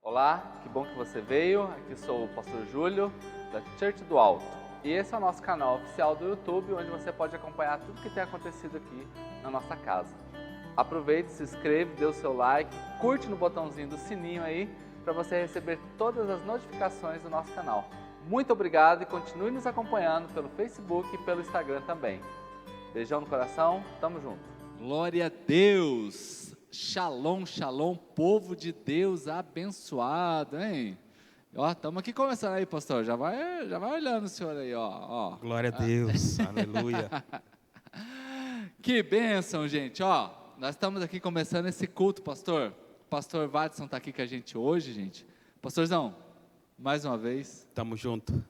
Olá, que bom que você veio. Aqui sou o Pastor Júlio, da Church do Alto. E esse é o nosso canal oficial do YouTube, onde você pode acompanhar tudo que tem acontecido aqui na nossa casa. Aproveite, se inscreve, dê o seu like, curte no botãozinho do sininho aí, para você receber todas as notificações do nosso canal. Muito obrigado e continue nos acompanhando pelo Facebook e pelo Instagram também. Beijão no coração, tamo junto. Glória a Deus! Shalom, shalom, povo de Deus abençoado, hein? Ó, estamos aqui começando aí, pastor. Já vai olhando o senhor aí, ó. Glória a Deus, aleluia. Que bênção, gente. Ó, nós estamos aqui começando esse culto, pastor. O pastor Vadson está aqui com a gente hoje, gente. Pastorzão, mais uma vez. Tamo junto.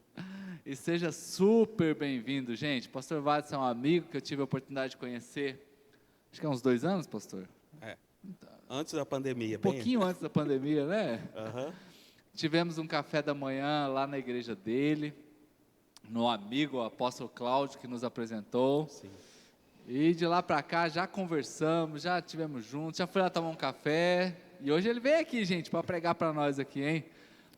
E seja super bem-vindo, gente. Pastor Vadson é um amigo que eu tive a oportunidade de conhecer, acho que há uns 2 anos, pastor. Antes da pandemia. Um pouquinho antes da pandemia, né? Uhum. Tivemos um café da manhã lá na igreja dele, no amigo, o apóstolo Cláudio, que nos apresentou. Sim. E de lá para cá já conversamos, já estivemos juntos, já fui lá tomar um café. E hoje ele veio aqui, gente, para pregar para nós aqui, hein?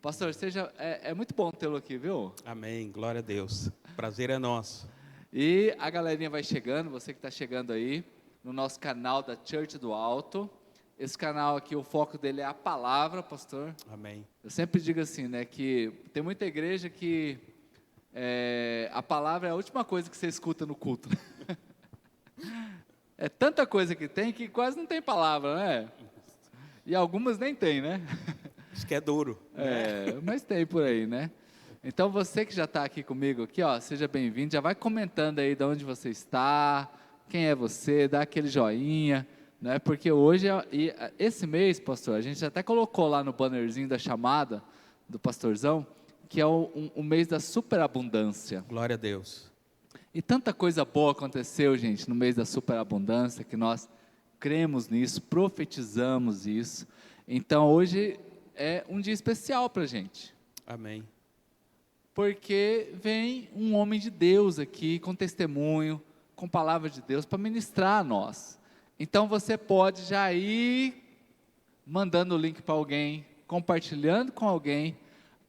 Pastor, é muito bom tê-lo aqui, viu? Amém, glória a Deus. Prazer é nosso. E a galerinha vai chegando, você que está chegando aí, no nosso canal da Church do Alto. Esse canal aqui, o foco dele é a palavra, pastor. Amém. Eu sempre digo assim, né, que tem muita igreja que a palavra é a última coisa que você escuta no culto. É tanta coisa que tem que quase não tem palavra, né? E algumas nem tem, né? Isso que é duro. Mas tem por aí, né? Então você que já está aqui comigo, aqui, ó, seja bem-vindo. Já vai comentando aí de onde você está, quem é você, dá aquele joinha, né? Porque hoje, esse mês, pastor, a gente até colocou lá no bannerzinho da chamada do pastorzão, que é o mês da superabundância. Glória a Deus. E tanta coisa boa aconteceu, gente, no mês da superabundância, que nós cremos nisso, profetizamos isso. Então, hoje é um dia especial para a gente. Amém. Porque vem um homem de Deus aqui, com testemunho, com palavra de Deus, para ministrar a nós. Então, você pode já ir mandando o link para alguém, compartilhando com alguém,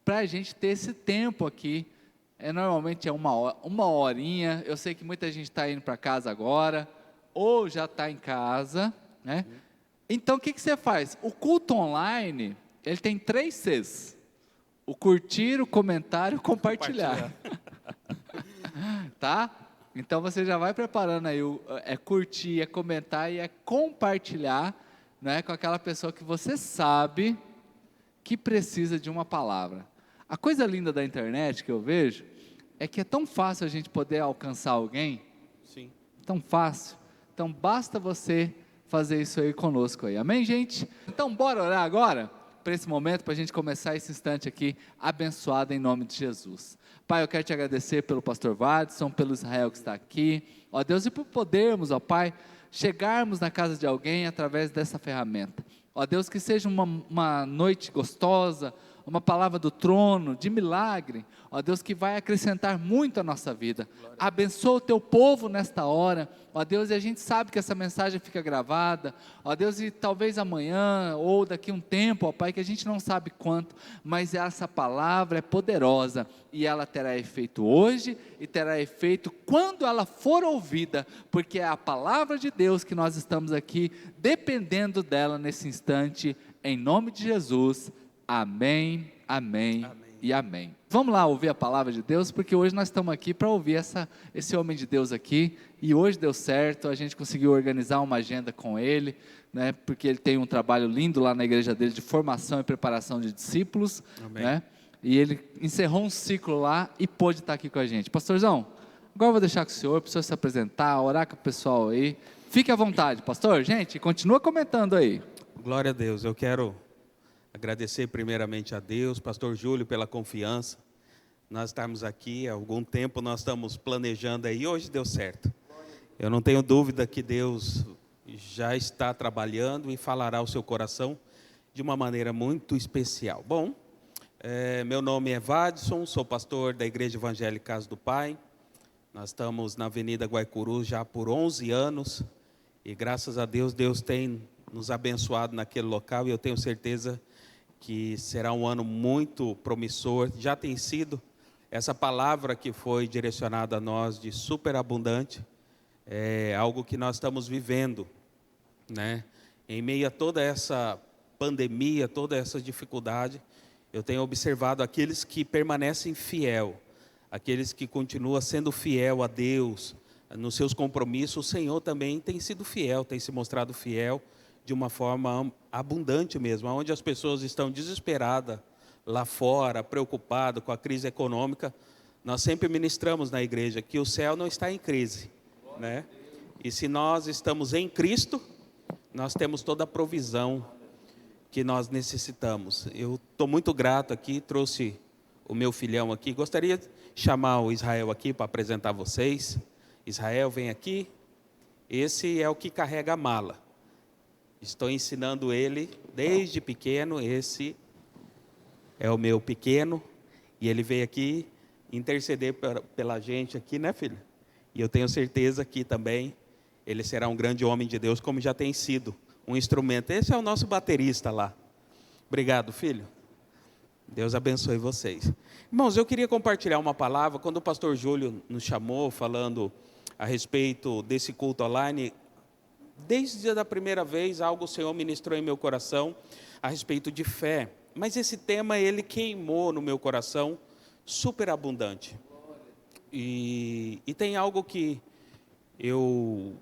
para a gente ter esse tempo aqui. Normalmente é uma horinha. Eu sei que muita gente está indo para casa agora, ou já está em casa, né? Então, o que você faz? O culto online, ele tem 3 Cs. O curtir, o comentário, o compartilhar. Tá? Então, você já vai preparando aí, é curtir, é comentar e é compartilhar, né, com aquela pessoa que você sabe que precisa de uma palavra. A coisa linda da internet que eu vejo é que é tão fácil a gente poder alcançar alguém. Sim. Tão fácil. Então basta você fazer isso aí conosco aí. Amém, gente? Então bora orar agora para esse momento, para a gente começar esse instante aqui abençoado em nome de Jesus. Pai, eu quero te agradecer pelo pastor Vadson, pelo Israel que está aqui. Ó Deus, e por podermos, ó Pai, chegarmos na casa de alguém através dessa ferramenta. Ó Deus, que seja uma noite gostosa, uma palavra do trono, de milagre, ó Deus, que vai acrescentar muito à nossa vida. Abençoa o teu povo nesta hora, ó Deus, e a gente sabe que essa mensagem fica gravada, ó Deus, e talvez amanhã, ou daqui a um tempo, ó Pai, que a gente não sabe quanto, mas essa palavra é poderosa, e ela terá efeito hoje, e terá efeito quando ela for ouvida, porque é a palavra de Deus que nós estamos aqui, dependendo dela nesse instante, em nome de Jesus. Amém, amém, amém e amém. Vamos lá ouvir a palavra de Deus, porque hoje nós estamos aqui para ouvir esse homem de Deus aqui, e hoje deu certo, a gente conseguiu organizar uma agenda com ele, né, porque ele tem um trabalho lindo lá na igreja dele, de formação e preparação de discípulos, né, e ele encerrou um ciclo lá, e pôde estar aqui com a gente. Pastorzão, agora eu vou deixar com o senhor, para o senhor se apresentar, orar com o pessoal aí, fique à vontade, pastor, gente, continua comentando aí. Glória a Deus, eu quero agradecer primeiramente a Deus, pastor Júlio, pela confiança. Nós estamos aqui há algum tempo, nós estamos planejando aí, hoje deu certo. Eu não tenho dúvida que Deus já está trabalhando e falará ao seu coração de uma maneira muito especial. Bom, meu nome é Vadson, sou pastor da Igreja Evangélica Casa do Pai. Nós estamos na Avenida Guaicuru já por 11 anos e graças a Deus, Deus tem nos abençoado naquele local e eu tenho certeza que será um ano muito promissor. Já tem sido essa palavra que foi direcionada a nós de superabundante, é algo que nós estamos vivendo, né? Em meio a toda essa pandemia, toda essa dificuldade, eu tenho observado aqueles que permanecem fiel, aqueles que continuam sendo fiel a Deus, nos seus compromissos. O Senhor também tem sido fiel, tem se mostrado fiel de uma forma abundante mesmo, onde as pessoas estão desesperadas lá fora, preocupadas com a crise econômica. Nós sempre ministramos na igreja que o céu não está em crise, né? E se nós estamos em Cristo, nós temos toda a provisão que nós necessitamos. Eu estou muito grato aqui, trouxe o meu filhão aqui. Gostaria de chamar o Israel aqui para apresentar vocês. Israel, vem aqui. Esse é o que carrega a mala. Estou ensinando ele desde pequeno. Esse é o meu pequeno. E ele veio aqui interceder pela gente aqui, né, filho? E eu tenho certeza que também ele será um grande homem de Deus, como já tem sido um instrumento. Esse é o nosso baterista lá. Obrigado, filho. Deus abençoe vocês. Irmãos, eu queria compartilhar uma palavra. Quando o pastor Júlio nos chamou, falando a respeito desse culto online, desde a primeira vez, algo o Senhor ministrou em meu coração a respeito de fé. Mas esse tema, ele queimou no meu coração, superabundante. E tem algo que eu,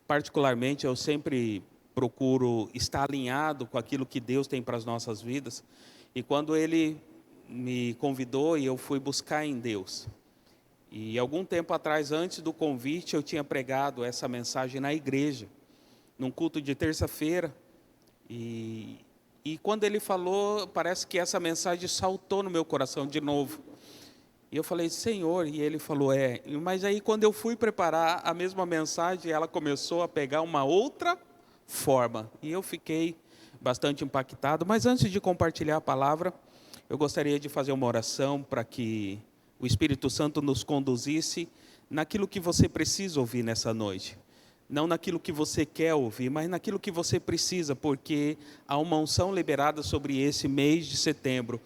particularmente, eu sempre procuro estar alinhado com aquilo que Deus tem para as nossas vidas. E quando Ele me convidou, e eu fui buscar em Deus. E algum tempo atrás, antes do convite, eu tinha pregado essa mensagem na igreja, num culto de terça-feira. E quando Ele falou, parece que essa mensagem saltou no meu coração de novo. E eu falei, Senhor, e Ele falou, mas aí quando eu fui preparar a mesma mensagem, ela começou a pegar uma outra forma. E eu fiquei bastante impactado. Mas antes de compartilhar a palavra, eu gostaria de fazer uma oração para que o Espírito Santo nos conduzisse naquilo que você precisa ouvir nessa noite. Não naquilo que você quer ouvir, mas naquilo que você precisa, porque há uma unção liberada sobre esse mês de setembro.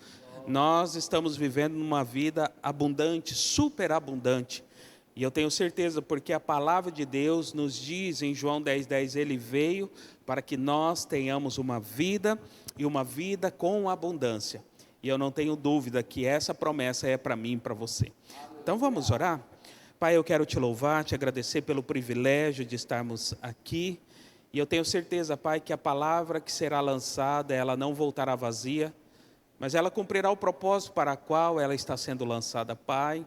Nós estamos vivendo numa vida abundante, superabundante. E eu tenho certeza, porque a palavra de Deus nos diz em João 10:10, Ele veio para que nós tenhamos uma vida, e uma vida com abundância. E eu não tenho dúvida que essa promessa é para mim e para você. Então vamos orar? Pai, eu quero te louvar, te agradecer pelo privilégio de estarmos aqui. E eu tenho certeza, Pai, que a palavra que será lançada, ela não voltará vazia, mas ela cumprirá o propósito para o qual ela está sendo lançada. Pai,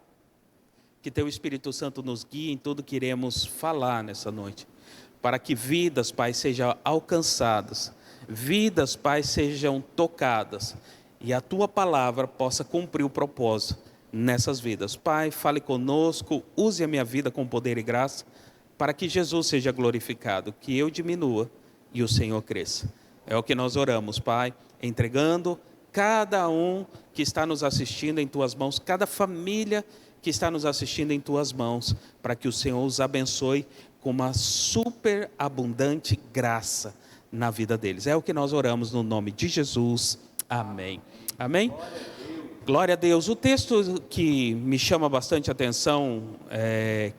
que Teu Espírito Santo nos guie em tudo que iremos falar nessa noite, para que vidas, Pai, sejam alcançadas, vidas, Pai, sejam tocadas, e a Tua palavra possa cumprir o propósito nessas vidas. Pai, fale conosco, use a minha vida com poder e graça, para que Jesus seja glorificado, que eu diminua e o Senhor cresça. É o que nós oramos, Pai, entregando cada um que está nos assistindo em Tuas mãos, cada família que está nos assistindo em Tuas mãos, para que o Senhor os abençoe com uma superabundante graça na vida deles. É o que nós oramos no nome de Jesus. Amém. Amém? Glória a Deus. O texto que me chama bastante atenção,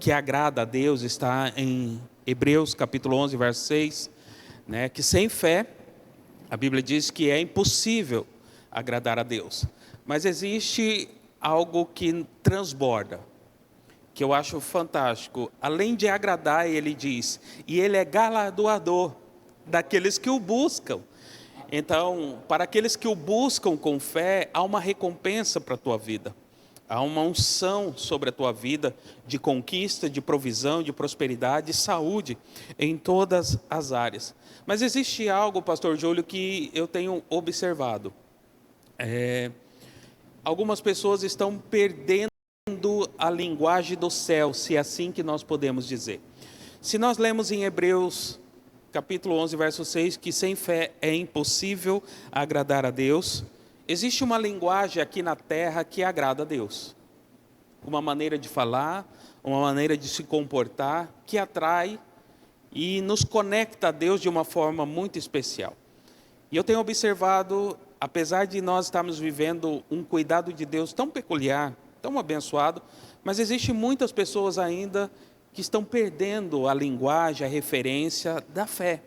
que agrada a Deus, está em Hebreus capítulo 11, verso 6, né, que sem fé, a Bíblia diz que é impossível agradar a Deus. Mas existe algo que transborda, que eu acho fantástico. Além de agradar, ele diz, e Ele é galardoador daqueles que o buscam. Então, para aqueles que o buscam com fé, há uma recompensa para a tua vida. Há uma unção sobre a tua vida de conquista, de provisão, de prosperidade, de saúde em todas as áreas. Mas existe algo, pastor Júlio, que eu tenho observado. Algumas pessoas estão perdendo a linguagem do céu, se é assim que nós podemos dizer. Se nós lemos em Hebreus capítulo 11, verso 6, que sem fé é impossível agradar a Deus, existe uma linguagem aqui na terra que agrada a Deus. Uma maneira de falar, uma maneira de se comportar, que atrai e nos conecta a Deus de uma forma muito especial. E eu tenho observado apesar de nós estarmos vivendo um cuidado de Deus tão peculiar, tão abençoado, mas existem muitas pessoas ainda que estão perdendo a linguagem, a referência da fé,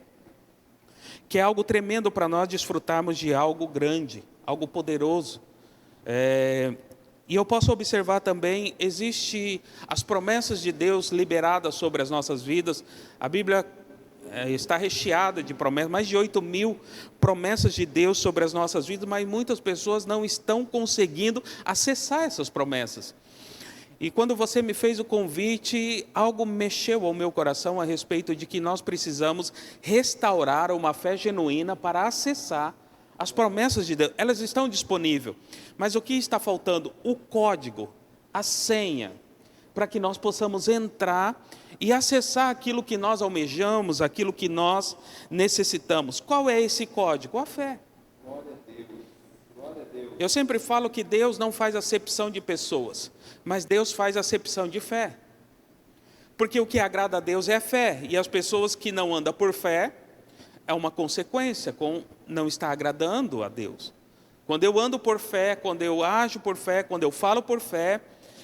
que é algo tremendo para nós desfrutarmos de algo grande, algo poderoso. E eu posso observar também, existe as promessas de Deus liberadas sobre as nossas vidas. A Bíblia está recheada de promessas, mais de 8.000 promessas de Deus sobre as nossas vidas, mas muitas pessoas não estão conseguindo acessar essas promessas. E quando você me fez o convite, algo mexeu ao meu coração a respeito de que nós precisamos restaurar uma fé genuína para acessar as promessas de Deus. Elas estão disponíveis, mas o que está faltando? O código, a senha, para que nós possamos entrar e acessar aquilo que nós almejamos, aquilo que nós necessitamos. Qual é esse código? A fé. Glória a Deus. Glória a Deus. Eu sempre falo que Deus não faz acepção de pessoas, mas Deus faz acepção de fé. Porque o que agrada a Deus é a fé, e as pessoas que não andam por fé, é uma consequência com não estar agradando a Deus. Quando eu ando por fé, quando eu ajo por fé, quando eu falo por fé,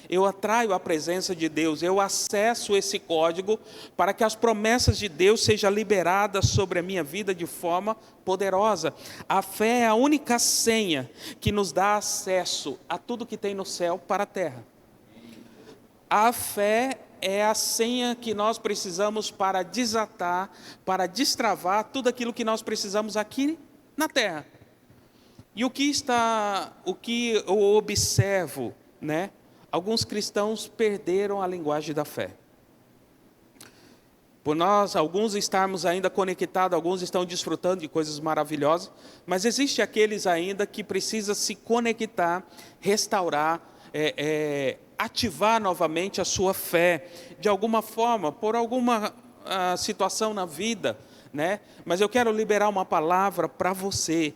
eu atraio a presença de Deus, eu acesso esse código para que as promessas de Deus sejam liberadas sobre a minha vida de forma poderosa. A fé é a única senha que nos dá acesso a tudo que tem no céu para a terra. A fé é a senha que nós precisamos para desatar, para destravar tudo aquilo que nós precisamos aqui na terra. E o que eu observo, né? Alguns cristãos perderam a linguagem da fé. Por nós, alguns estarmos ainda conectados, alguns estão desfrutando de coisas maravilhosas, mas existe aqueles ainda que precisam se conectar, restaurar, ativar novamente a sua fé, de alguma forma, por alguma situação na vida, né? Mas eu quero liberar uma palavra para você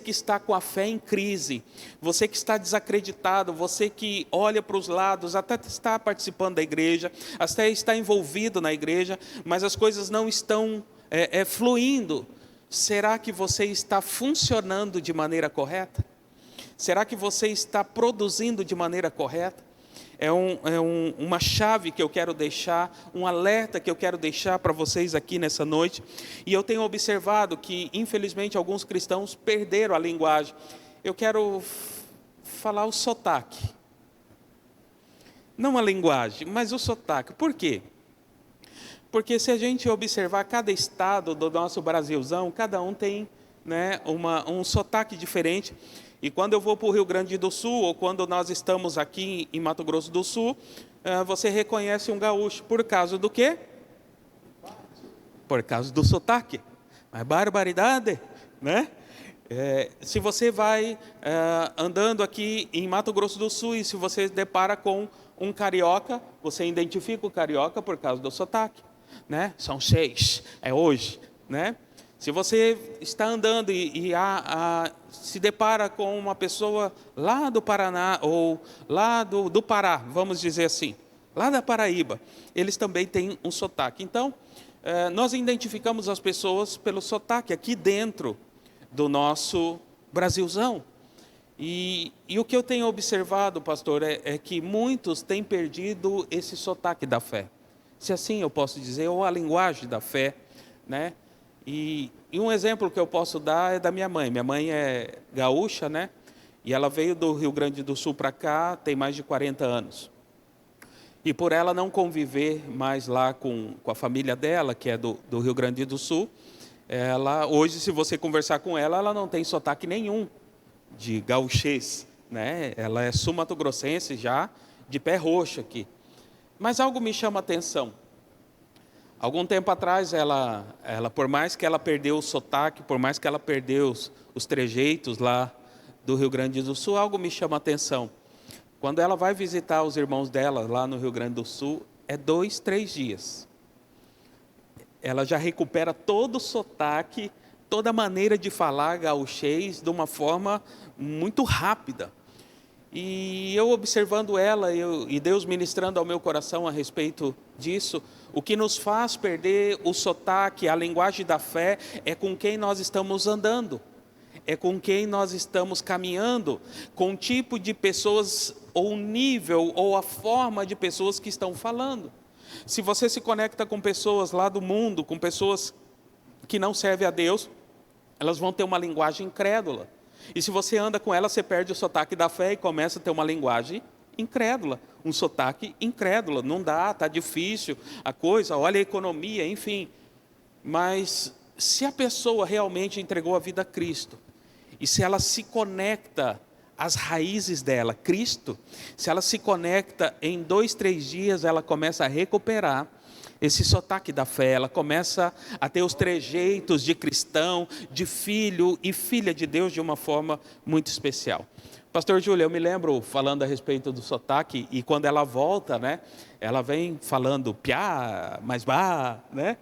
que está com a fé em crise, você que está desacreditado, você que olha para os lados, até está participando da igreja, até está envolvido na igreja, mas as coisas não estão fluindo. Será que você está funcionando de maneira correta? Será que você está produzindo de maneira correta? Uma chave que eu quero deixar, um alerta que eu quero deixar para vocês aqui nessa noite. E eu tenho observado que, infelizmente, alguns cristãos perderam a linguagem. Eu quero falar o sotaque. Não a linguagem, mas o sotaque. Por quê? Porque se a gente observar cada estado do nosso Brasilzão, cada um tem, né, um sotaque diferente. E quando eu vou para o Rio Grande do Sul, ou quando nós estamos aqui em Mato Grosso do Sul, você reconhece um gaúcho. Por causa do quê? Por causa do sotaque. Mas barbaridade, né? Se você vai andando aqui em Mato Grosso do Sul e se você depara com um carioca, você identifica o carioca por causa do sotaque, né? São 6, é hoje, né? Se você está andando e se depara com uma pessoa lá do Paraná, ou lá do Pará, vamos dizer assim, lá da Paraíba, eles também têm um sotaque. Então, nós identificamos as pessoas pelo sotaque aqui dentro do nosso Brasilzão. E o que eu tenho observado, pastor, é que muitos têm perdido esse sotaque da fé. Se assim eu posso dizer, ou a linguagem da fé, né? E um exemplo que eu posso dar é da minha mãe. Minha mãe é gaúcha, né? E ela veio do Rio Grande do Sul para cá, tem mais de 40 anos. E por ela não conviver mais lá com a família dela, que é do Rio Grande do Sul, hoje, se você conversar com ela, ela não tem sotaque nenhum de gauchês, né? Ela é sul-mato-grossense já, de pé roxo aqui. Mas algo me chama a atenção. Algum tempo atrás, ela, por mais que ela perdeu o sotaque, por mais que ela perdeu os trejeitos lá do Rio Grande do Sul, algo me chama a atenção. Quando ela vai visitar os irmãos dela lá no Rio Grande do Sul, 2, 3 dias. Ela já recupera todo o sotaque, toda a maneira de falar gauchês de uma forma muito rápida. E eu observando ela e Deus ministrando ao meu coração a respeito disso, o que nos faz perder o sotaque, a linguagem da fé, é com quem nós estamos andando. é com quem nós estamos caminhando, com o tipo de pessoas, ou o nível, ou a forma de pessoas que estão falando. Se você se conecta com pessoas lá do mundo, com pessoas que não servem a Deus, elas vão ter uma linguagem incrédula. E se você anda com elas, você perde o sotaque da fé e começa a ter uma linguagem incrédula, um sotaque incrédulo. Não dá, está difícil a coisa, olha a economia, enfim. Mas se a pessoa realmente entregou a vida a Cristo, e se ela se conecta às raízes dela, Cristo, se ela se conecta, em 2, 3 dias, ela começa a recuperar esse sotaque da fé, ela começa a ter os trejeitos de cristão, de filho e filha de Deus de uma forma muito especial. Pastor Júlio, eu me lembro falando a respeito do sotaque, e quando ela volta, né, ela vem falando piá, mas bah, né?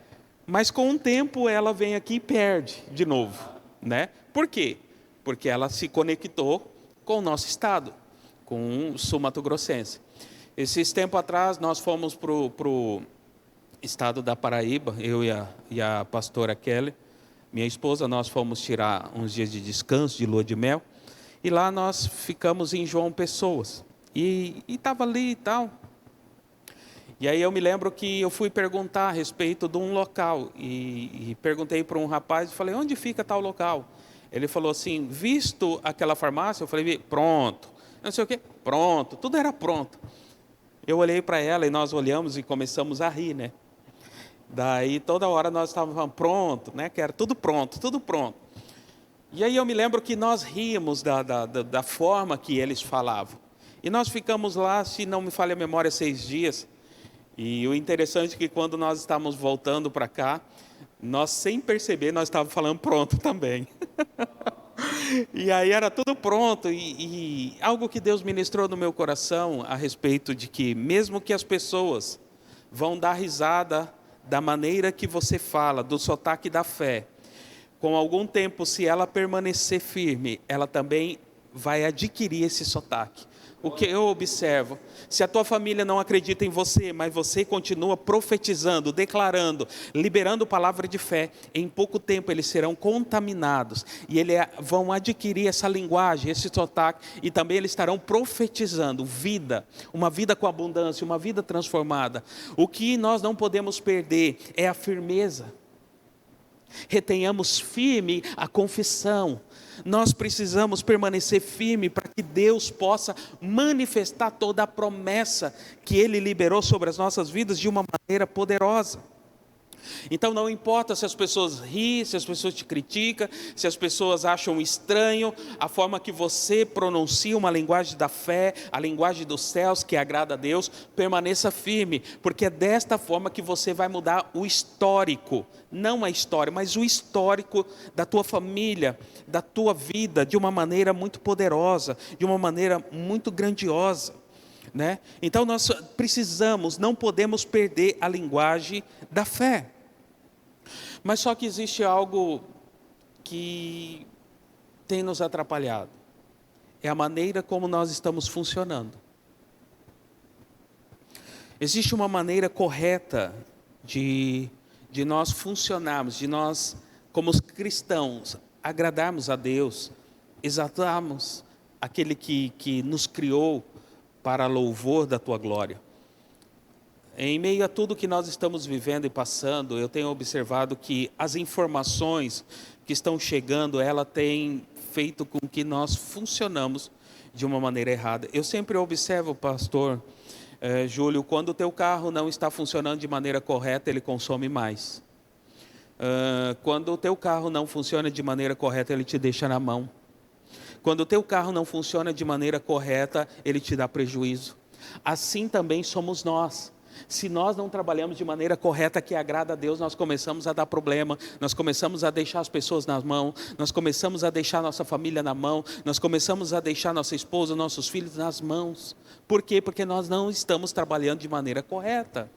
Mas com o tempo ela vem aqui e perde de novo, né? Por quê? Porque ela se conectou com o nosso estado, com o sul mato-grossense. Esses tempos atrás nós fomos para o estado da Paraíba, eu e a pastora Kelly, minha esposa, nós fomos tirar uns dias de descanso, de lua de mel, e lá nós ficamos em João Pessoas, e estava ali e tal. E aí eu me lembro que eu fui perguntar a respeito de um local, e perguntei para um rapaz, e falei, onde fica tal local? Ele falou assim, visto aquela farmácia, eu falei, pronto, não sei o quê, pronto, tudo era pronto. Eu olhei para ela e nós olhamos e começamos a rir, né? Daí toda hora nós estávamos falando, pronto, né? Que era tudo pronto, tudo pronto. E aí eu me lembro que nós ríamos da forma que eles falavam. E nós ficamos lá, se não me falha a memória, 6 dias. E o interessante é que quando nós estávamos voltando para cá, nós sem perceber, nós estávamos falando pronto também. E aí era tudo pronto, e algo que Deus ministrou no meu coração a respeito de que mesmo que as pessoas vão dar risada da maneira que você fala, do sotaque da fé, com algum tempo, se ela permanecer firme, ela também vai adquirir esse sotaque. O que eu observo, se a tua família não acredita em você, mas você continua profetizando, declarando, liberando palavra de fé, em pouco tempo eles serão contaminados, e eles vão adquirir essa linguagem, esse sotaque, e também eles estarão profetizando vida, uma vida com abundância, uma vida transformada. O que nós não podemos perder é a firmeza. Retenhamos firme a confissão. Nós precisamos permanecer firme para que Deus possa manifestar toda a promessa que Ele liberou sobre as nossas vidas de uma maneira poderosa. Então não importa se as pessoas riem, se as pessoas te criticam, se as pessoas acham estranho a forma que você pronuncia uma linguagem da fé, a linguagem dos céus que agrada a Deus, permaneça firme, porque é desta forma que você vai mudar o histórico, não a história, mas o histórico da tua família, da tua vida, de uma maneira muito poderosa, de uma maneira muito grandiosa, né? Então nós precisamos, não podemos perder a linguagem da fé. Mas só que existe algo que tem nos atrapalhado. É a maneira como nós estamos funcionando. Existe uma maneira correta de nós funcionarmos, de nós, como cristãos, agradarmos a Deus, exaltarmos aquele que nos criou para louvor da tua glória. Em meio a tudo que nós estamos vivendo e passando, eu tenho observado que as informações que estão chegando, ela tem feito com que nós funcionamos de uma maneira errada. Eu sempre observo, pastor Júlio, quando o teu carro não está funcionando de maneira correta, ele consome mais. Quando o teu carro não funciona de maneira correta, ele te deixa na mão. Quando o teu carro não funciona de maneira correta, ele te dá prejuízo. Assim também somos nós. Se nós não trabalhamos de maneira correta que agrada a Deus, nós começamos a dar problema, nós começamos a deixar as pessoas na mão, nós começamos a deixar nossa família na mão, nós começamos a deixar nossa esposa, nossos filhos nas mãos. Por quê? Porque nós não estamos trabalhando de maneira correta.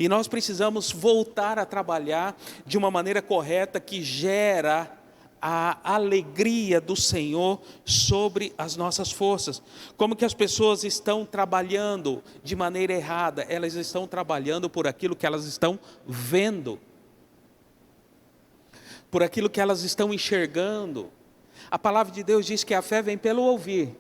E nós precisamos voltar a trabalhar de uma maneira correta que gera a alegria do Senhor sobre as nossas forças. Como que as pessoas estão trabalhando de maneira errada? Elas estão trabalhando por aquilo que elas estão vendo, por aquilo que elas estão enxergando. A palavra de Deus diz que a fé vem pelo ouvir.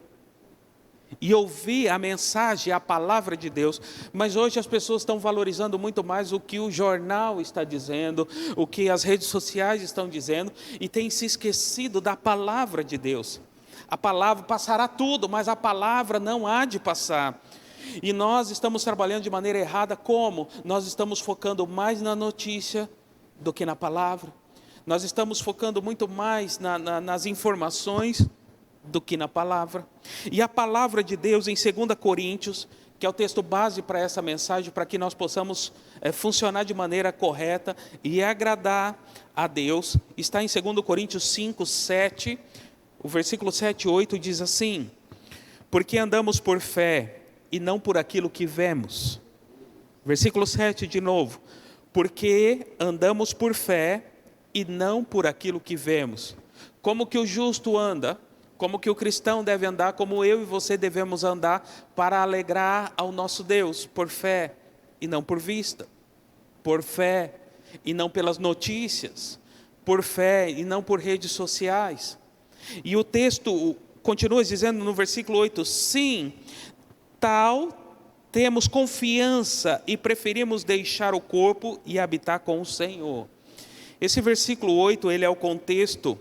E ouvir a mensagem, a palavra de Deus. Mas hoje as pessoas estão valorizando muito mais o que o jornal está dizendo, o que as redes sociais estão dizendo, e têm se esquecido da palavra de Deus. A palavra passará tudo, mas a palavra não há de passar. E nós estamos trabalhando de maneira errada. Como? Nós estamos focando mais na notícia do que na palavra. Nós estamos focando muito mais nas informações do que na palavra. E a palavra de Deus em 2 Coríntios, que é o texto base para essa mensagem, para que nós possamos funcionar de maneira correta e agradar a Deus, está em 2 Coríntios 5, 7, o versículo 7 e 8 diz assim: porque andamos por fé e não por aquilo que vemos. Versículo 7 de novo: porque andamos por fé e não por aquilo que vemos. Como que o justo anda? Como que o cristão deve andar? Como eu e você devemos andar para alegrar ao nosso Deus? Por fé e não por vista. Por fé e não pelas notícias. Por fé e não por redes sociais. E o texto continua dizendo no versículo 8: sim, tal temos confiança e preferimos deixar o corpo e habitar com o Senhor. Esse versículo 8, ele é o contexto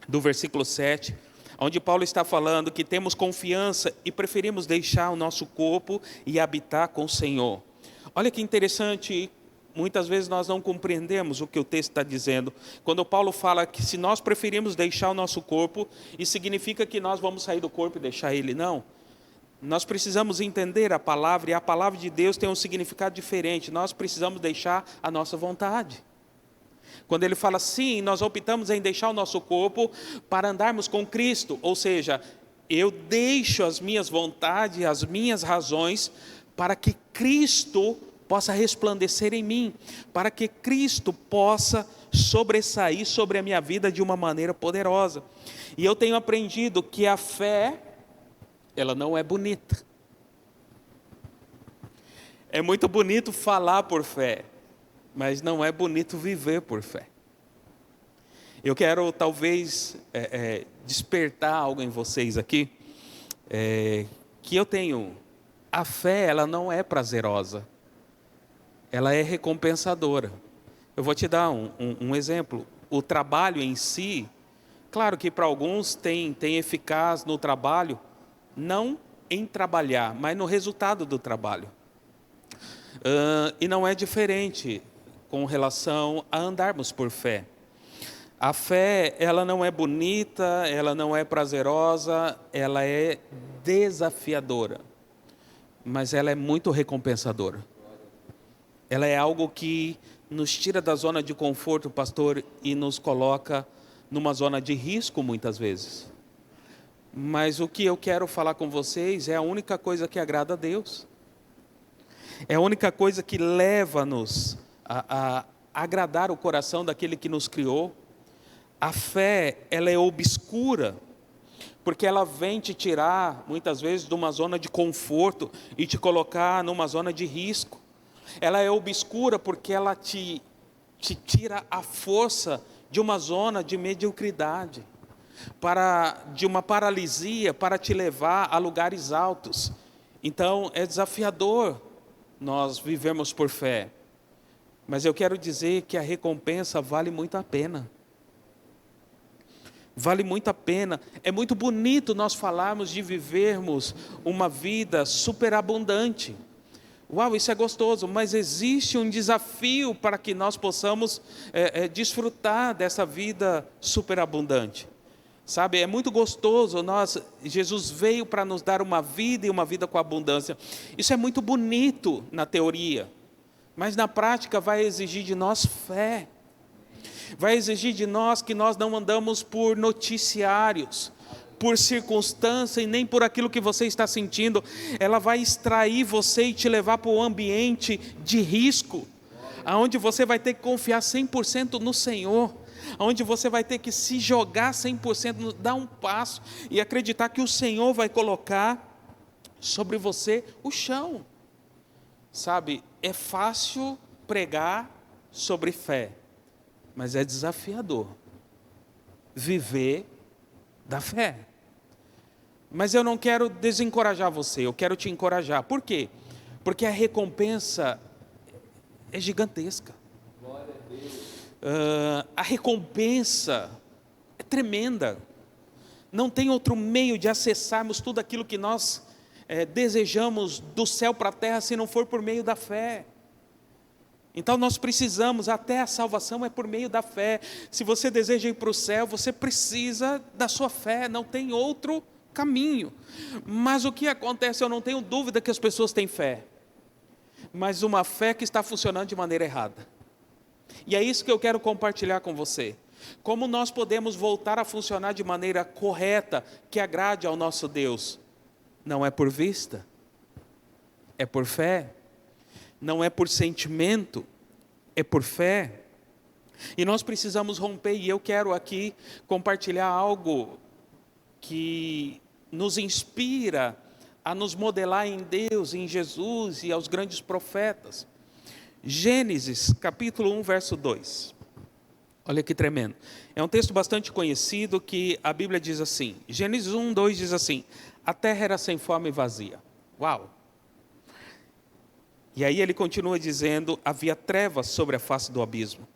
do versículo 7, onde Paulo está falando que temos confiança e preferimos deixar o nosso corpo e habitar com o Senhor. Olha que interessante, muitas vezes nós não compreendemos o que o texto está dizendo. Quando Paulo fala que se nós preferimos deixar o nosso corpo, isso significa que nós vamos sair do corpo e deixar ele? Não. Nós precisamos entender a palavra, e a palavra de Deus tem um significado diferente. Nós precisamos deixar a nossa vontade. Quando ele fala sim, nós optamos em deixar o nosso corpo para andarmos com Cristo. Ou seja, eu deixo as minhas vontades, as minhas razões, para que Cristo possa resplandecer em mim, para que Cristo possa sobressair sobre a minha vida de uma maneira poderosa. E eu tenho aprendido que a fé, ela não é bonita. É muito bonito falar por fé, mas não é bonito viver por fé. Eu quero talvez despertar algo em vocês aqui, que eu tenho. A fé, ela não é prazerosa, ela é recompensadora. Eu vou te dar um exemplo. O trabalho em si, claro que para alguns tem eficácia no trabalho, não em trabalhar, mas no resultado do trabalho. E não é diferente com relação a andarmos por fé. A fé, ela não é bonita, ela não é prazerosa, ela é desafiadora, mas ela é muito recompensadora. Ela é algo que nos tira da zona de conforto, pastor, e nos coloca numa zona de risco muitas vezes. Mas o que eu quero falar com vocês é a única coisa que agrada a Deus. É a única coisa que leva-nos a agradar o coração daquele que nos criou. A fé, ela é obscura, porque ela vem te tirar, muitas vezes, de uma zona de conforto e te colocar numa zona de risco. Ela é obscura porque ela te tira a força de uma zona de mediocridade, de uma paralisia, para te levar a lugares altos. Então, é desafiador nós vivemos por fé. Mas eu quero dizer que a recompensa vale muito a pena. Vale muito a pena. É muito bonito nós falarmos de vivermos uma vida superabundante. Uau, isso é gostoso, mas existe um desafio para que nós possamos desfrutar dessa vida superabundante. Sabe, é muito gostoso, Jesus veio para nos dar uma vida e uma vida com abundância. Isso é muito bonito na teoria, mas na prática vai exigir de nós fé. Vai exigir de nós que nós não andamos por noticiários, por circunstância e nem por aquilo que você está sentindo. Ela vai extrair você e te levar para um ambiente de risco, onde você vai ter que confiar 100% no Senhor, onde você vai ter que se jogar 100%, dar um passo e acreditar que o Senhor vai colocar sobre você o chão. Sabe, é fácil pregar sobre fé, mas é desafiador viver da fé. Mas eu não quero desencorajar você, eu quero te encorajar. Por quê? Porque a recompensa é gigantesca. A recompensa é tremenda. Não tem outro meio de acessarmos tudo aquilo que nós desejamos do céu para a terra, se não for por meio da fé. Então nós precisamos, até a salvação é por meio da fé. Se você deseja ir para o céu, você precisa da sua fé, não tem outro caminho. Mas o que acontece, eu não tenho dúvida que as pessoas têm fé, mas uma fé que está funcionando de maneira errada. E é isso que eu quero compartilhar com você. Como nós podemos voltar a funcionar de maneira correta, que agrade ao nosso Deus? Não é por vista, é por fé. Não é por sentimento, é por fé. E nós precisamos romper, e eu quero aqui compartilhar algo que nos inspira a nos modelar em Deus, em Jesus e aos grandes profetas. Gênesis, capítulo 1, verso 2. Olha que tremendo. É um texto bastante conhecido que a Bíblia diz assim. Gênesis 1, 2 diz assim: a terra era sem forma e vazia. Uau! E aí ele continua dizendo: havia trevas sobre a face do abismo,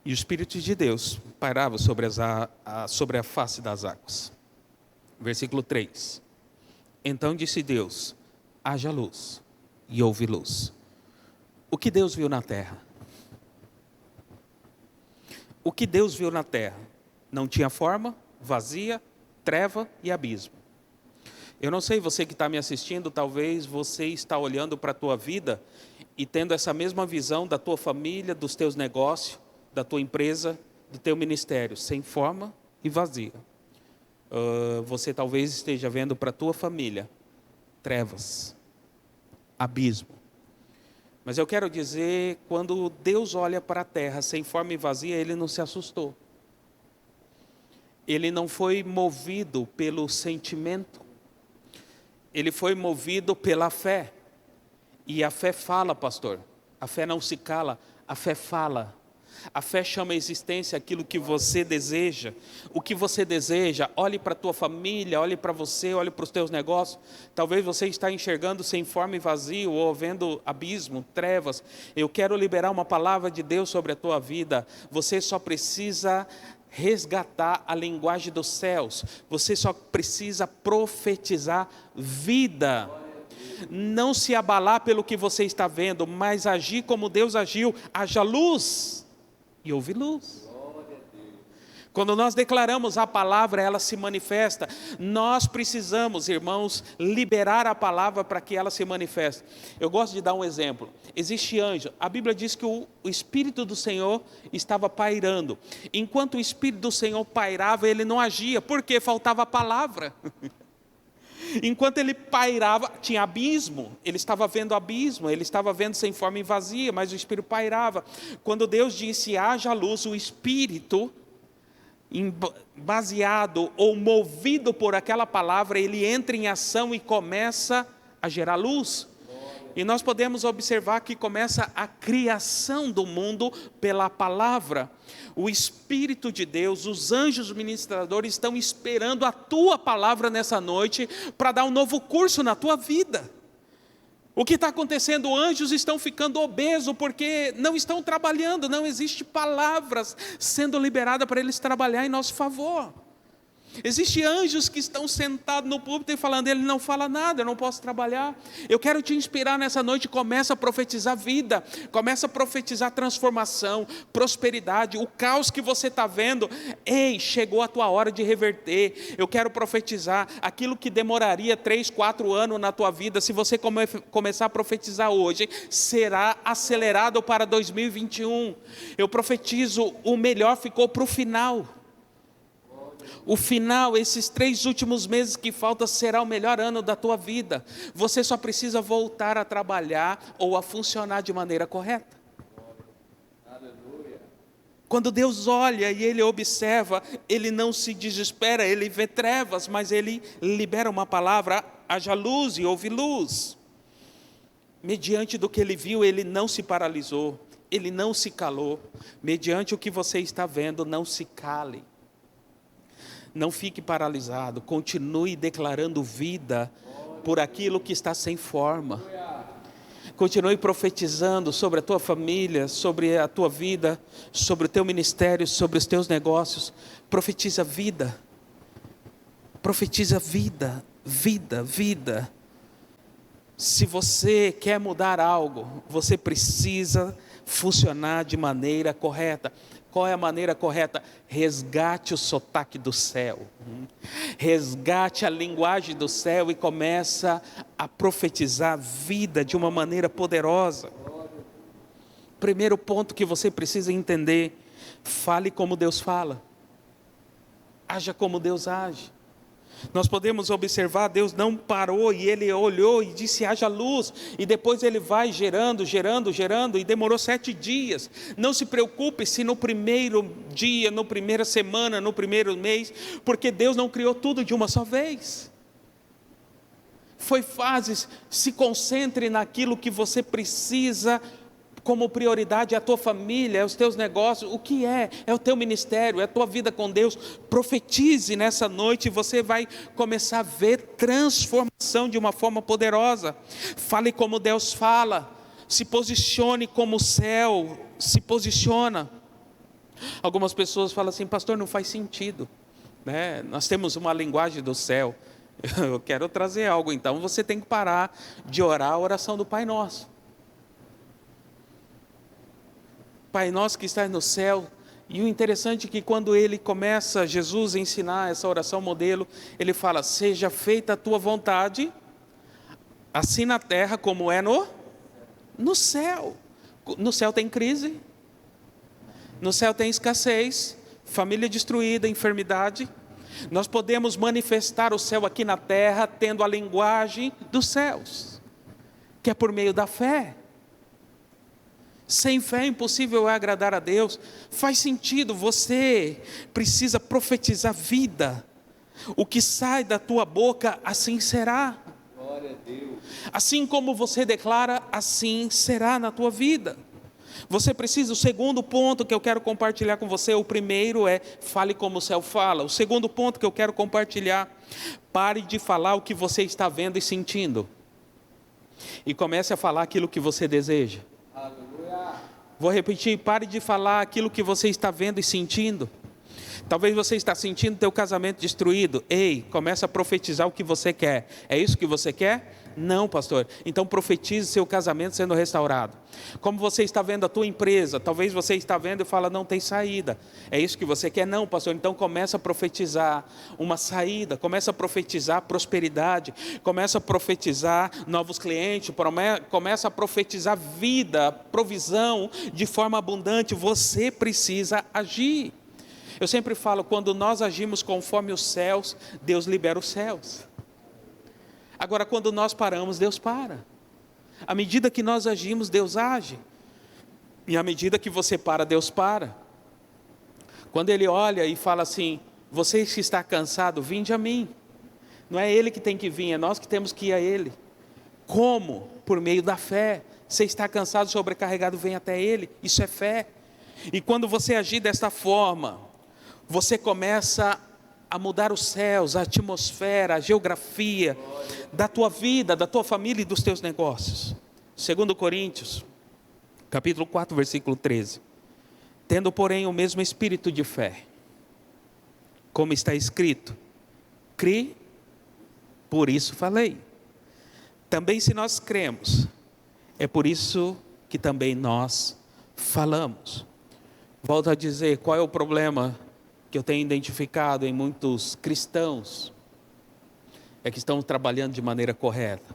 e o Espírito de Deus pairava sobre a face das águas. Versículo 3. Então disse Deus: haja luz, e houve luz. O que Deus viu na terra? O que Deus viu na terra? Não tinha forma, vazia, treva e abismo. Eu não sei, você que está me assistindo, talvez você está olhando para a tua vida e tendo essa mesma visão da tua família, dos teus negócios, da tua empresa, do teu ministério, sem forma e vazia. Você talvez esteja vendo para a tua família trevas, abismo. Mas eu quero dizer, quando Deus olha para a terra sem forma e vazia, Ele não se assustou. Ele não foi movido pelo sentimento. Ele foi movido pela fé. E a fé fala, pastor. A fé não se cala, a fé fala. A fé chama à existência aquilo que você deseja. O que você deseja, olhe para a tua família, olhe para você, olhe para os teus negócios. Talvez você está enxergando sem forma e vazio, ou vendo abismo, trevas. Eu quero liberar uma palavra de Deus sobre a tua vida. Você só precisa resgatar a linguagem dos céus. Você só precisa profetizar vida. Não se abalar pelo que você está vendo, mas agir como Deus agiu. Haja luz, e houve luz. Quando nós declaramos a palavra, ela se manifesta. Nós precisamos, irmãos, liberar a palavra para que ela se manifeste. Eu gosto de dar um exemplo. Existe anjo. A Bíblia diz que o Espírito do Senhor estava pairando. Enquanto o Espírito do Senhor pairava, ele não agia, porque faltava a palavra. Enquanto ele pairava, tinha abismo, ele estava vendo abismo, ele estava vendo sem forma e vazia, mas o Espírito pairava. Quando Deus disse, haja luz, o Espírito, baseado ou movido por aquela palavra, ele entra em ação e começa a gerar luz. E nós podemos observar que começa a criação do mundo pela palavra. O Espírito de Deus, os anjos ministradores estão esperando a tua palavra nessa noite para dar um novo curso na tua vida. O que está acontecendo? Anjos estão ficando obesos porque não estão trabalhando, não existe palavras sendo liberadas para eles trabalhar em nosso favor. Existem anjos que estão sentados no púlpito e falando, ele não fala nada, eu não posso trabalhar. Eu quero te inspirar nessa noite, começa a profetizar vida, começa a profetizar transformação, prosperidade, o caos que você está vendo, ei, chegou a tua hora de reverter. Eu quero profetizar aquilo que demoraria 3, 4 anos na tua vida, se você começar a profetizar hoje, será acelerado para 2021. Eu profetizo, o melhor ficou para o final. O final, esses 3 últimos meses que faltam, será o melhor ano da tua vida. Você só precisa voltar a trabalhar ou a funcionar de maneira correta. Quando Deus olha e Ele observa, Ele não se desespera, Ele vê trevas, mas Ele libera uma palavra, haja luz e houve luz. Mediante do que Ele viu, Ele não se paralisou, Ele não se calou. Mediante o que você está vendo, não se cale. Não fique paralisado, continue declarando vida por aquilo que está sem forma. Continue profetizando sobre a tua família, sobre a tua vida, sobre o teu ministério, sobre os teus negócios. Profetiza vida. Profetiza vida, vida, vida. Se você quer mudar algo, você precisa funcionar de maneira correta. Qual é a maneira correta? Resgate o sotaque do céu. Resgate a linguagem do céu e começa a profetizar vida de uma maneira poderosa. Primeiro ponto que você precisa entender: fale como Deus fala. Haja como Deus age. Nós podemos observar, Deus não parou e Ele olhou e disse: haja luz, e depois Ele vai gerando, e demorou 7 dias. Não se preocupe se no primeiro dia, na primeira semana, no primeiro mês, porque Deus não criou tudo de uma só vez. Foi fases. Se concentre naquilo que você precisa como prioridade, é a tua família, é os teus negócios. O que é? É o teu ministério, é a tua vida com Deus. Profetize nessa noite e você vai começar a ver transformação de uma forma poderosa. Fale como Deus fala. Se posicione como o céu se posiciona. Algumas pessoas falam assim: pastor, não faz sentido, né? Nós temos uma linguagem do céu. Eu quero trazer algo, então você tem que parar de orar a oração do Pai Nosso. Pai nosso que estás no céu. E o interessante é que quando ele começa, Jesus, a ensinar essa oração modelo, ele fala: seja feita a tua vontade, assim na terra como é no céu. No céu tem crise, no céu tem escassez, família destruída, enfermidade. Nós podemos manifestar o céu aqui na terra tendo a linguagem dos céus, que é por meio da fé. Sem fé é impossível agradar a Deus. Faz sentido, você precisa profetizar vida. O que sai da tua boca, assim será. Glória a Deus. Assim como você declara, assim será na tua vida. Você precisa, o segundo ponto que eu quero compartilhar com você, o primeiro é: fale como o céu fala. O segundo ponto que eu quero compartilhar: pare de falar o que você está vendo e sentindo, e comece a falar aquilo que você deseja. Vou repetir: pare de falar aquilo que você está vendo e sentindo. Talvez você está sentindo teu casamento destruído. Ei, começa a profetizar o que você quer. É isso que você quer? Não, pastor. Então profetize seu casamento sendo restaurado. Como você está vendo a tua empresa? Talvez você está vendo e fala: não tem saída. É isso que você quer? Não, pastor. Então começa a profetizar uma saída. Começa a profetizar prosperidade. Começa a profetizar novos clientes. Começa a profetizar vida, provisão de forma abundante. Você precisa agir. Eu sempre falo, quando nós agimos conforme os céus, Deus libera os céus. Agora, quando nós paramos, Deus para. À medida que nós agimos, Deus age. E à medida que você para, Deus para. Quando Ele olha e fala assim: você que está cansado, vinde a mim. Não é Ele que tem que vir, é nós que temos que ir a Ele. Como? Por meio da fé. Você está cansado, sobrecarregado, vem até Ele. Isso é fé. E quando você agir desta forma, você começa a mudar os céus, a atmosfera, a geografia da tua vida, da tua família e dos teus negócios. 2 Coríntios, capítulo 4, versículo 13. Tendo, porém, o mesmo espírito de fé, como está escrito: cri, por isso falei. Também se nós cremos, é por isso que também nós falamos. Volto a dizer, qual é o problema que eu tenho identificado em muitos cristãos? É que estão trabalhando de maneira correta.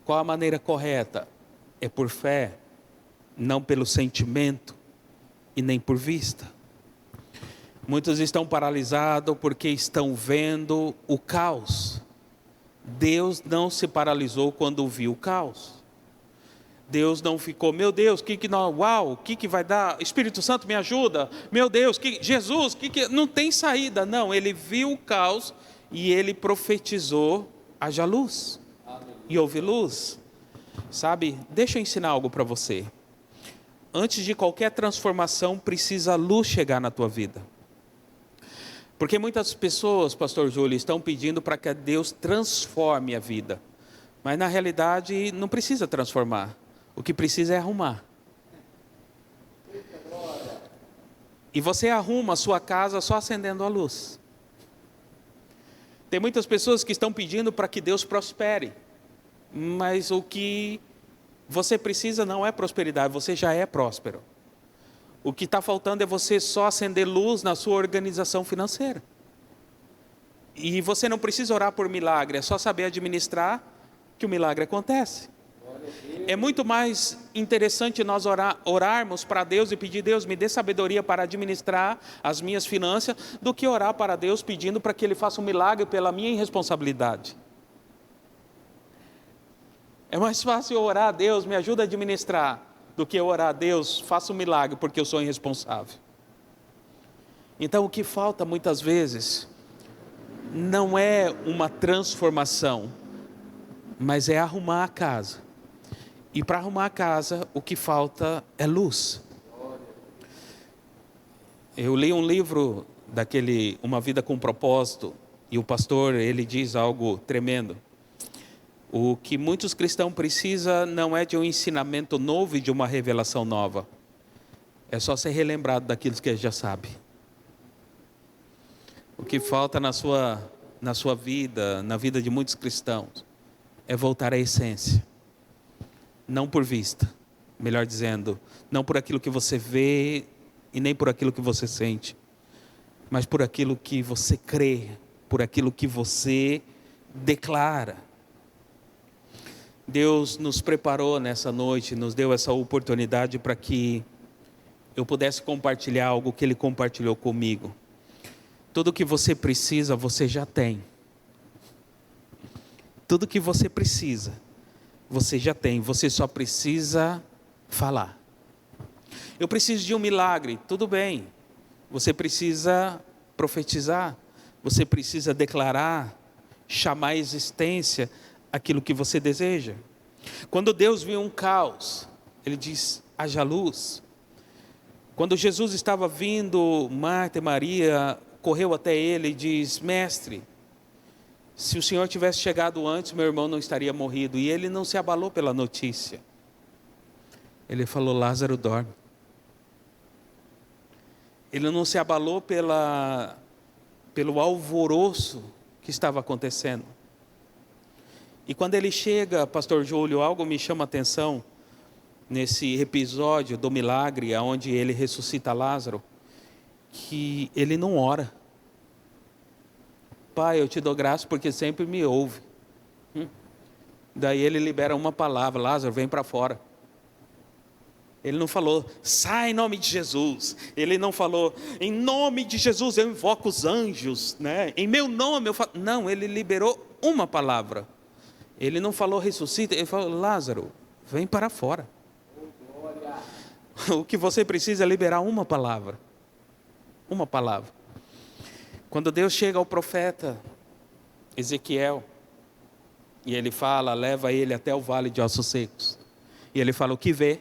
Qual a maneira correta? É por fé, não pelo sentimento e nem por vista. Muitos estão paralisados porque estão vendo o caos. Deus não se paralisou quando viu o caos. Deus não ficou: meu Deus, uau, o que vai dar? Espírito Santo, me ajuda. Meu Deus, Jesus, não tem saída. Não, Ele viu o caos e Ele profetizou: haja luz. E houve luz. Sabe, deixa eu ensinar algo para você. Antes de qualquer transformação, precisa a luz chegar na tua vida. Porque muitas pessoas, pastor Júlio, estão pedindo para que Deus transforme a vida. Mas na realidade não precisa transformar. O que precisa é arrumar. E você arruma a sua casa só acendendo a luz. Tem muitas pessoas que estão pedindo para que Deus prospere. Mas o que você precisa não é prosperidade, você já é próspero. O que está faltando é você só acender luz na sua organização financeira. E você não precisa orar por milagre, é só saber administrar que o milagre acontece. É muito mais interessante nós orarmos para Deus e pedir: Deus, me dê sabedoria para administrar as minhas finanças, do que orar para Deus pedindo para que Ele faça um milagre pela minha irresponsabilidade. É mais fácil orar a Deus, me ajuda a administrar, do que orar a Deus, faça um milagre porque eu sou irresponsável. Então o que falta muitas vezes não é uma transformação, mas é arrumar a casa. E para arrumar a casa, o que falta é luz. Eu li um livro daquele Uma Vida com Propósito, e o pastor, ele diz algo tremendo. O que muitos cristãos precisam não é de um ensinamento novo e de uma revelação nova. É só ser relembrado daquilo que ele já sabe. O que falta na sua vida, na vida de muitos cristãos, é voltar à essência. Não por vista, melhor dizendo, não por aquilo que você vê e nem por aquilo que você sente, mas por aquilo que você crê, por aquilo que você declara. Deus nos preparou nessa noite, nos deu essa oportunidade para que eu pudesse compartilhar algo que Ele compartilhou comigo. Tudo que você precisa, você já tem. Tudo que você precisa, você já tem, você só precisa falar. Eu preciso de um milagre, tudo bem. Você precisa profetizar, você precisa declarar, chamar à existência aquilo que você deseja. Quando Deus viu um caos, Ele diz: haja luz. Quando Jesus estava vindo, Marta e Maria correu até Ele e diz: Mestre, se o Senhor tivesse chegado antes, meu irmão não estaria morrido. E Ele não se abalou pela notícia. Ele falou: Lázaro dorme. Ele não se abalou pelo alvoroço que estava acontecendo. E quando Ele chega, pastor Júlio, algo me chama a atenção nesse episódio do milagre, onde Ele ressuscita Lázaro, que Ele não ora. Pai, eu te dou graça porque sempre me ouve. Daí Ele libera uma palavra: Lázaro, vem para fora. Ele não falou: sai em nome de Jesus. Ele não falou: em nome de Jesus eu invoco os anjos, né? Em meu nome eu falo. Não, Ele liberou uma palavra. Ele não falou ressuscita, Ele falou: Lázaro, vem para fora. O que você precisa é liberar uma palavra. Uma palavra. Quando Deus chega ao profeta Ezequiel, e ele fala, leva ele até o vale de ossos secos. E ele fala: o que vê?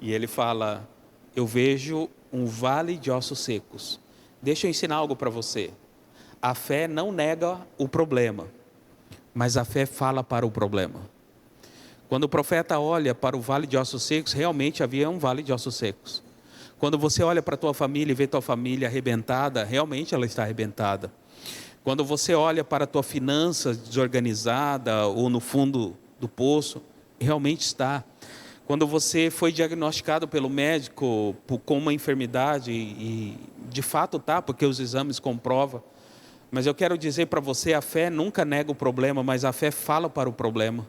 E ele fala: eu vejo um vale de ossos secos. Deixa eu ensinar algo para você. A fé não nega o problema, mas a fé fala para o problema. Quando o profeta olha para o vale de ossos secos, realmente havia um vale de ossos secos. Quando você olha para a tua família e vê tua família arrebentada, realmente ela está arrebentada. Quando você olha para a tua finança desorganizada ou no fundo do poço, realmente está. Quando você foi diagnosticado pelo médico com uma enfermidade, e de fato está, porque os exames comprovam. Mas eu quero dizer para você, a fé nunca nega o problema, mas a fé fala para o problema.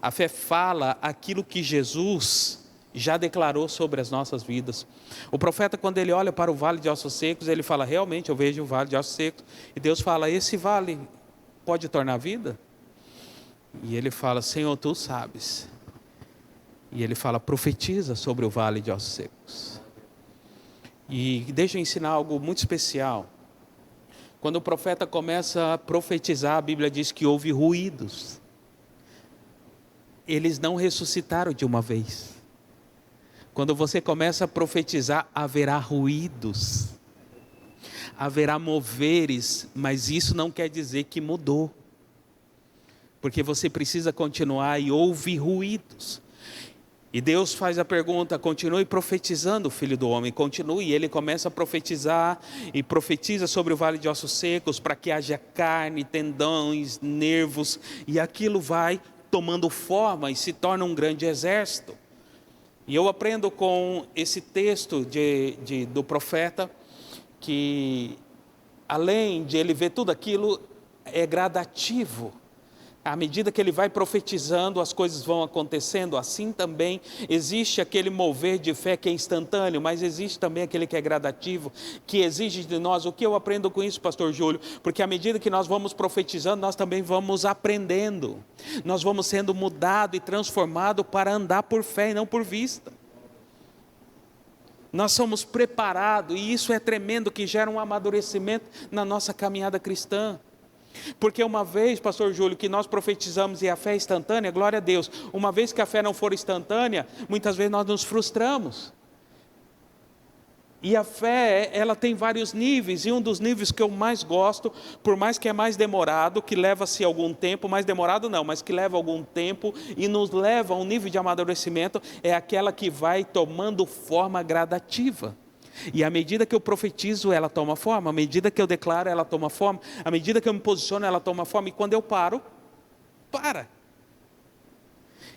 A fé fala aquilo que Jesus já declarou sobre as nossas vidas. O profeta, quando ele olha para o vale de ossos secos, ele fala: realmente eu vejo o vale de ossos secos. E Deus fala: esse vale pode tornar vida? E ele fala: Senhor, tu sabes. E ele fala: profetiza sobre o vale de ossos secos. E deixa eu ensinar algo muito especial. Quando o profeta começa a profetizar, a Bíblia diz que houve ruídos. Eles não ressuscitaram de uma vez. Quando você começa a profetizar, haverá ruídos. haverá moveres, mas isso não quer dizer que mudou. Porque você precisa continuar e ouvir ruídos. E Deus faz a pergunta: continue profetizando, filho do homem, continue. E ele começa a profetizar e profetiza sobre o vale de ossos secos, para que haja carne, tendões, nervos, e aquilo vai tomando forma e se torna um grande exército. E eu aprendo com esse texto do profeta, que além de ele ver tudo aquilo, é gradativo. À medida que ele vai profetizando, as coisas vão acontecendo. Assim também existe aquele mover de fé que é instantâneo, mas existe também aquele que é gradativo, que exige de nós. O que eu aprendo com isso, pastor Júlio? Porque à medida que nós vamos profetizando, nós também vamos aprendendo. Nós vamos sendo mudados e transformados para andar por fé e não por vista. Nós somos preparados, e isso é tremendo, que gera um amadurecimento na nossa caminhada cristã. Porque uma vez, pastor Júlio, que nós profetizamos e a fé é instantânea, glória a Deus. Uma vez que a fé não for instantânea, muitas vezes nós nos frustramos. E a fé, ela tem vários níveis, e um dos níveis que eu mais gosto, por mais que é mais demorado, que leva-se algum tempo, mais demorado não, mas que leva algum tempo e nos leva a um nível de amadurecimento, é aquela que vai tomando forma gradativa. E à medida que eu profetizo, ela toma forma. À medida que eu declaro, ela toma forma. À medida que eu me posiciono, ela toma forma. E quando eu paro, para.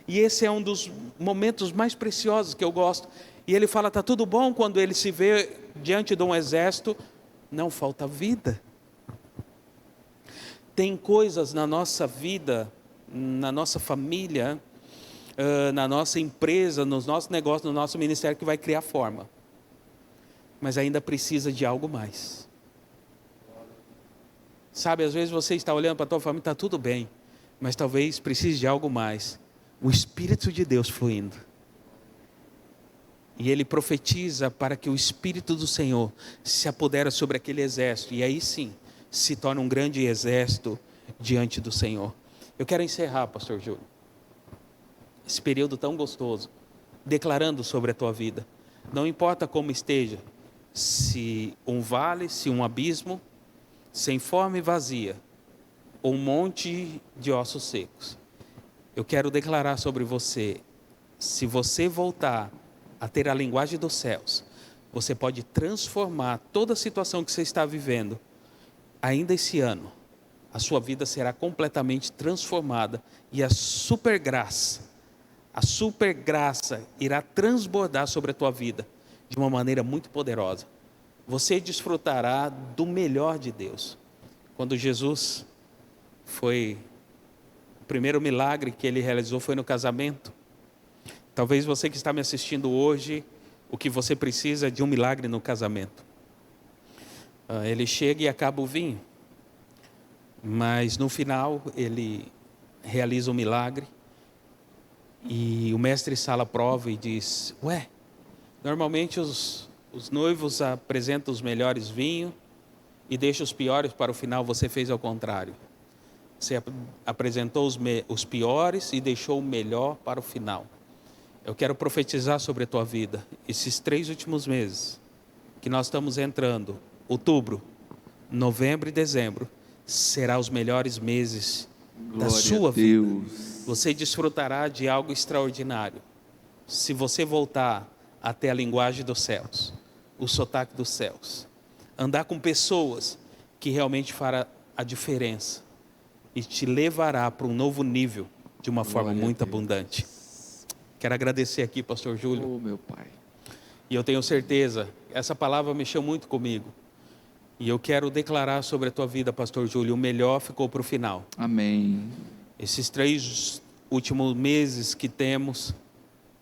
E esse é um dos momentos mais preciosos que eu gosto. E ele fala: está tudo bom. Quando ele se vê diante de um exército, não falta vida. Tem coisas na nossa vida, na nossa família, na nossa empresa, nos nossos negócios, no nosso ministério, que vai criar forma. Mas ainda precisa de algo mais. Sabe, às vezes você está olhando para a tua família, está tudo bem, mas talvez precise de algo mais. O Espírito de Deus fluindo. E ele profetiza para que o Espírito do Senhor se apodere sobre aquele exército. E aí sim, se torna um grande exército diante do Senhor. Eu quero encerrar, pastor Júlio, esse período tão gostoso, declarando sobre a tua vida. Não importa como esteja, se um vale, se um abismo, sem forma e vazia, ou um monte de ossos secos. Eu quero declarar sobre você: se você voltar a ter a linguagem dos céus, você pode transformar toda a situação que você está vivendo. Ainda esse ano, a sua vida será completamente transformada, e a super graça irá transbordar sobre a tua vida de uma maneira muito poderosa. Você desfrutará do melhor de Deus. Quando Jesus o primeiro milagre que ele realizou foi no casamento. Talvez você que está me assistindo hoje, o que você precisa é de um milagre no casamento. Ele chega e acaba o vinho, mas no final ele realiza um milagre, e o mestre sala prova e diz: normalmente os noivos apresentam os melhores vinhos e deixam os piores para o final. Você fez ao contrário. Você apresentou os piores e deixou o melhor para o final. Eu quero profetizar sobre a tua vida. Esses 3 últimos meses que nós estamos entrando, outubro, novembro e dezembro, serão os melhores meses da sua vida. Você desfrutará de algo extraordinário. Se você voltar até a linguagem dos céus, o sotaque dos céus, andar com pessoas que realmente fará a diferença e te levará para um novo nível de uma forma muito abundante. Quero agradecer aqui, pastor Júlio. Meu Pai. E eu tenho certeza, essa palavra mexeu muito comigo. E eu quero declarar sobre a tua vida, pastor Júlio, o melhor ficou para o final. Amém. Esses 3 últimos meses que temos,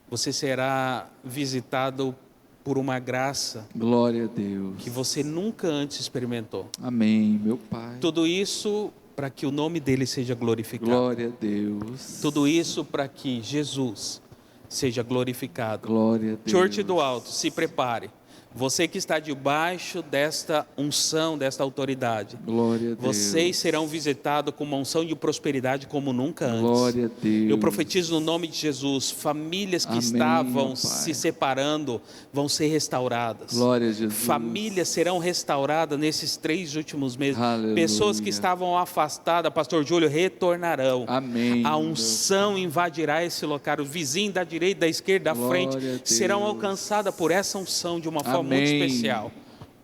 você será visitado por uma graça. Glória a Deus. Que você nunca antes experimentou. Amém, meu Pai. Tudo isso para que o nome dele seja glorificado. Glória a Deus. Tudo isso para que Jesus seja glorificado. Glória a Deus. Church do Alto, se prepare, Você que está debaixo desta unção, desta autoridade. Glória a Deus. Vocês serão visitados com uma unção de prosperidade como nunca antes. Glória a Deus. Eu profetizo no nome de Jesus, famílias que Amém, estavam Pai. se separando vão ser restauradas. Glória a Jesus. Famílias serão restauradas nesses 3 últimos meses. Aleluia. Pessoas que estavam afastadas, pastor Júlio, retornarão. Amém. A unção invadirá esse local. Os vizinhos da direita, da esquerda, da Glória a frente Deus. serão alcançadas por essa unção de uma forma muito Amém. especial.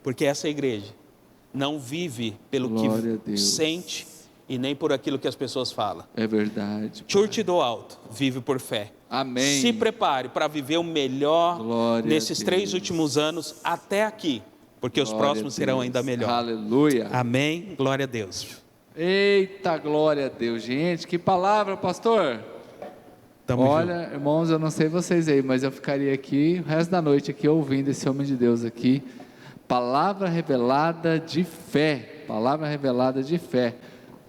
Porque essa igreja não vive pelo Glória a que Deus. sente e nem por aquilo que as pessoas falam. É verdade. Church do Alto vive por fé. Amém. Se prepare para viver o melhor Glória nesses a 3 Deus. últimos anos até aqui, porque os Glória a próximos serão Deus. ainda melhores. Aleluia. Amém. Glória a Deus. Eita, glória a Deus. Gente, que palavra, pastor. Tamo junto. Olha, irmãos, eu não sei vocês aí, mas eu ficaria aqui o resto da noite aqui ouvindo esse homem de Deus aqui. Palavra revelada de fé. Palavra revelada de fé.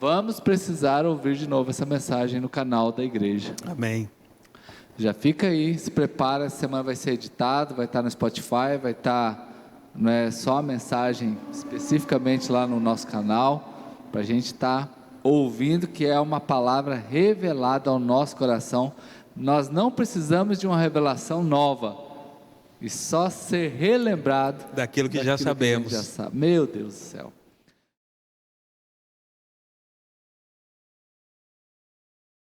Vamos precisar ouvir de novo essa mensagem no canal da igreja. Amém. Já fica aí, se prepara, essa semana vai ser editado, vai estar no Spotify, vai estar, não é só a mensagem especificamente lá no nosso canal, para a gente estar ouvindo, que é uma palavra revelada ao nosso coração. Nós não precisamos de uma revelação nova, e só ser relembrado Daquilo que já daquilo que a gente sabemos. já sabe. Meu Deus do céu.